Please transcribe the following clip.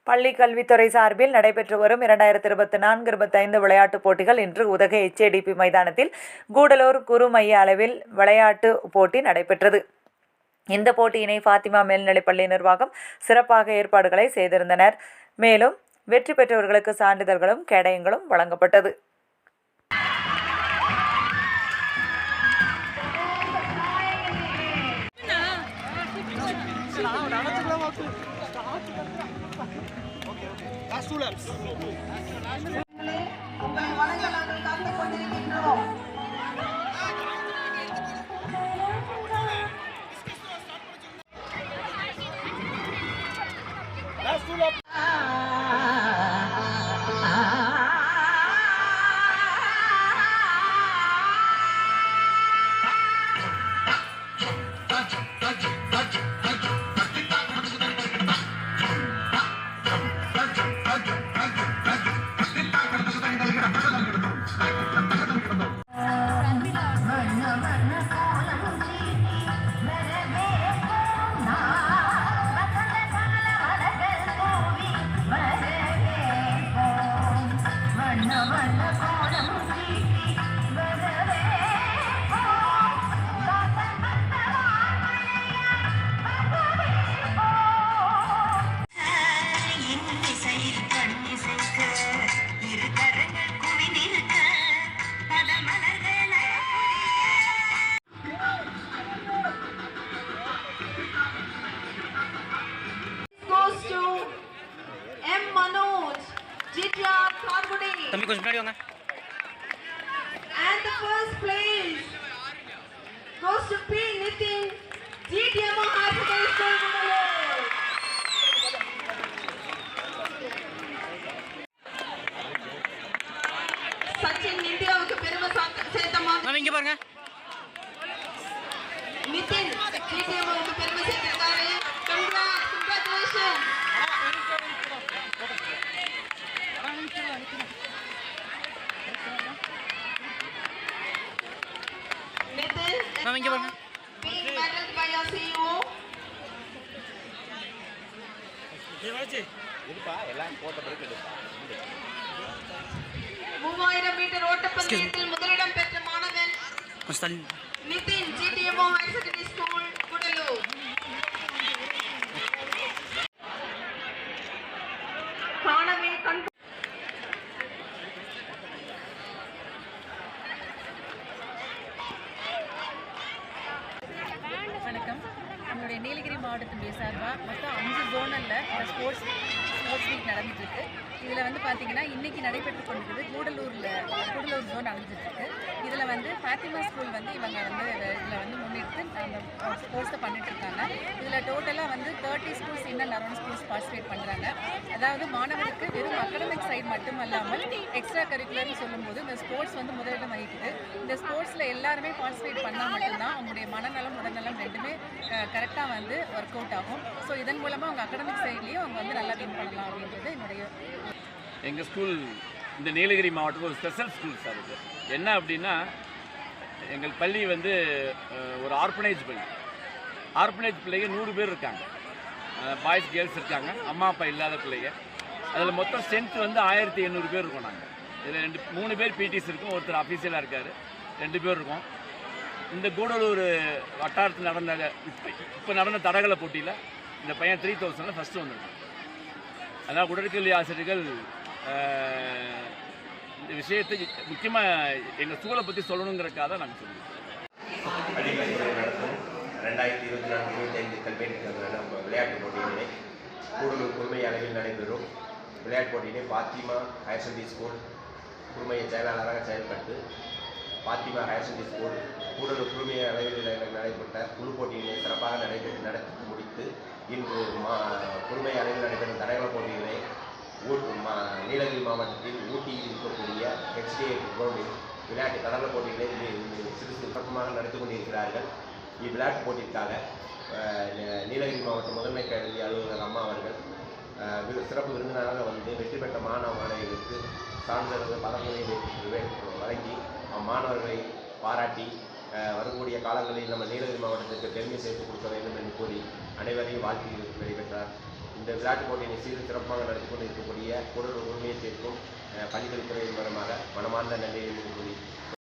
பள்ளி கல்வித்துறை சார்பில் நடைபெற்று வரும் 2024-25 விளையாட்டுப் போட்டிகள் இன்று உதகை HADP மைதானத்தில் கூடலூர் குறு மைய அளவில் விளையாட்டு போட்டி நடைபெற்றது. இந்த போட்டியினை ஃபாத்திமா மேல்நிலைப்பள்ளி நிர்வாகம் சிறப்பாக ஏற்பாடுகளை செய்திருந்தனர். மேலும் வெற்றி பெற்றவர்களுக்கு சான்றிதழ்களும் கேடயங்களும் வழங்கப்பட்டது. தம்பி கொஞ்சம் முன்னாடி வாங்க. And the first place goes to P. Nitin, GTMO High Secondary School, Gudalur. Sachin இந்தியாவுக்கு பெருமை சேர்த்தமா. நான் இங்க பாருங்க. Nitin GTMOவுக்கு பெருமை சேர்த்திருக்காரு. Congratulations. நான் இங்க பாருங்க. Being medaled by our CEO. தேவாஜி இருப்பா எல்லாம் போட்ட பிறகு எடுப்பா. 3000 மீட்டர் ஓட்டப்பந்தயத்தில் முதலிடம் பெற்ற மாணவன் Nitin, GTMO High Secondary School, Gudalur. காணவே கண் வணக்கம். நம்மளுடைய நீலகிரி மாவட்டத்தினுடைய சார்பாக மொத்தம் 5 ஜோனலில் இந்த ஸ்போர்ட்ஸ் வீக் நடந்துட்டுருக்கு. இதில் வந்து பார்த்திங்கன்னா இன்றைக்கி நடைபெற்று கொண்டிருக்குது கூடலூர் ஜோன் நடந்துட்டுருக்கு. இதில் வந்து ஃபாத்திமா ஸ்கூல் வந்து இவங்க வந்து இதில் வந்து முன்னெடுத்து அந்த ஸ்போர்ட்ஸை பண்ணிட்டுருக்காங்க. இதில் டோட்டலாக வந்து 30 ஸ்கூல்ஸ் இன்னும் அரௌண்ட் ஸ்கூல்ஸ் பார்ட்டிசிபேட் பண்ணுறாங்க. அதாவது மாணவர்களுக்கு வெறும் அகடமிக் சைடு மட்டும் இல்லாமல் எக்ஸ்ட்ரா கரிக்குலர்னு சொல்லும்போது இந்த ஸ்போர்ட்ஸ் வந்து முதலிடம் வகிக்குது. இந்த ஸ்போர்ட்ஸில் எல்லாருமே பார்ட்டிசிபேட் பண்ணால் மட்டும்தான் அவங்களுடைய மனநலம் உடல்நலம் ரெண்டுமே கரெக்டாக வந்து ஒர்க் அவுட் ஆகும். ஸோ இதன் மூலமாக அவங்க அகடமிக் சைட்லேயும் அவங்க வந்து நல்லா வின் பண்ணலாம் அப்படின்றது என்னுடைய. எங்கள் ஸ்கூல் இந்த நீலகிரி மாவட்டத்தில் ஒரு ஸ்பெஷல் ஸ்கூல் சார். இது என்ன அப்படின்னா, எங்கள் பள்ளி வந்து ஒரு ஆர்ஃபனேஜ் பள்ளி. ஆர்ஃபனேஜ் பிள்ளைங்க 100 பேர் இருக்காங்க. பாய்ஸ் கேர்ள்ஸ் இருக்காங்க, அம்மா அப்பா இல்லாத பிள்ளைங்க. அதில் மொத்தம் ஸ்ட்ரென்த் வந்து 1800 பேர் இருக்கோம். நாங்கள் இதில் 3 பேர் பிடிஸ் இருக்கும், ஒருத்தர் அஃபீஷியலாக இருக்கார், 2 பேர் இருக்கோம். இந்த கூடலூர் வட்டாரத்தில் நடந்த இப்போ நடந்த தடகள போட்டியில் இந்த பையன் 3000 ஃபஸ்ட்டு வந்திருக்கான். அதனால் உடற்கல்வி ஆசிரியர்கள் இந்த விஷயத்தை முக்கியமாக எங்கள் ஸ்கூலை பற்றி சொல்லணுங்கிறதுக்காக நாங்கள் சொல்லுவோம். நடத்தும் 2024-25 கல்வியாண்டு விளையாட்டுப் போட்டியினை கூடலூர் குறுமை அளவில் நடைபெறும். விளையாட்டுப் போட்டியினை பாத்திமா ஹையர் செகண்டரி ஸ்கூல் குறுமைய செயலாளராக செயல்பட்டு Fathima higher secondary school Gudalur குறுமைய அளவில் நடைபெற்ற குழு போட்டியினை சிறப்பாக நடத்தி முடித்து இன்று குறுமை அளவில் நடைபெறும் தடகள போட்டிகளை நீலகிரி மாவட்டத்தில் ஊட்டியில் இருக்கக்கூடிய HDA கிரவுண்டில் விளையாட்டு தடகள போட்டிகளை சிறு சிறப்பாக நடத்தி கொண்டிருக்கிறார்கள். இவ்விளையாட்டு போட்டிற்காக நீலகிரி மாவட்ட முதன்மை கல்வி அலுவலர் அம்மா அவர்கள் சிறப்பு விருந்தினராக வந்து வெற்றி பெற்ற மாணவர்களுக்கு சான்றிதழ்கள் பதங்களை வழங்கி மாணவர்களை பாராட்டி வரக்கூடிய காலங்களில் நம்ம நீலகிரி மாவட்டத்திற்கு பெருமை சேர்த்து கொடுக்க வேண்டும் என்று கூறி அனைவரையும் வாழ்த்தி நடைபெற்றார். இந்த விளையாட்டுப் போட்டியினை சீரும் சிறப்பாக நடத்தி கொண்டு இருக்கக்கூடிய கூடலூர் உரிமையத்திற்கும் பள்ளிக்கல்வித்துறை மூலமாக மனமார்ந்த நன்றியை கூறி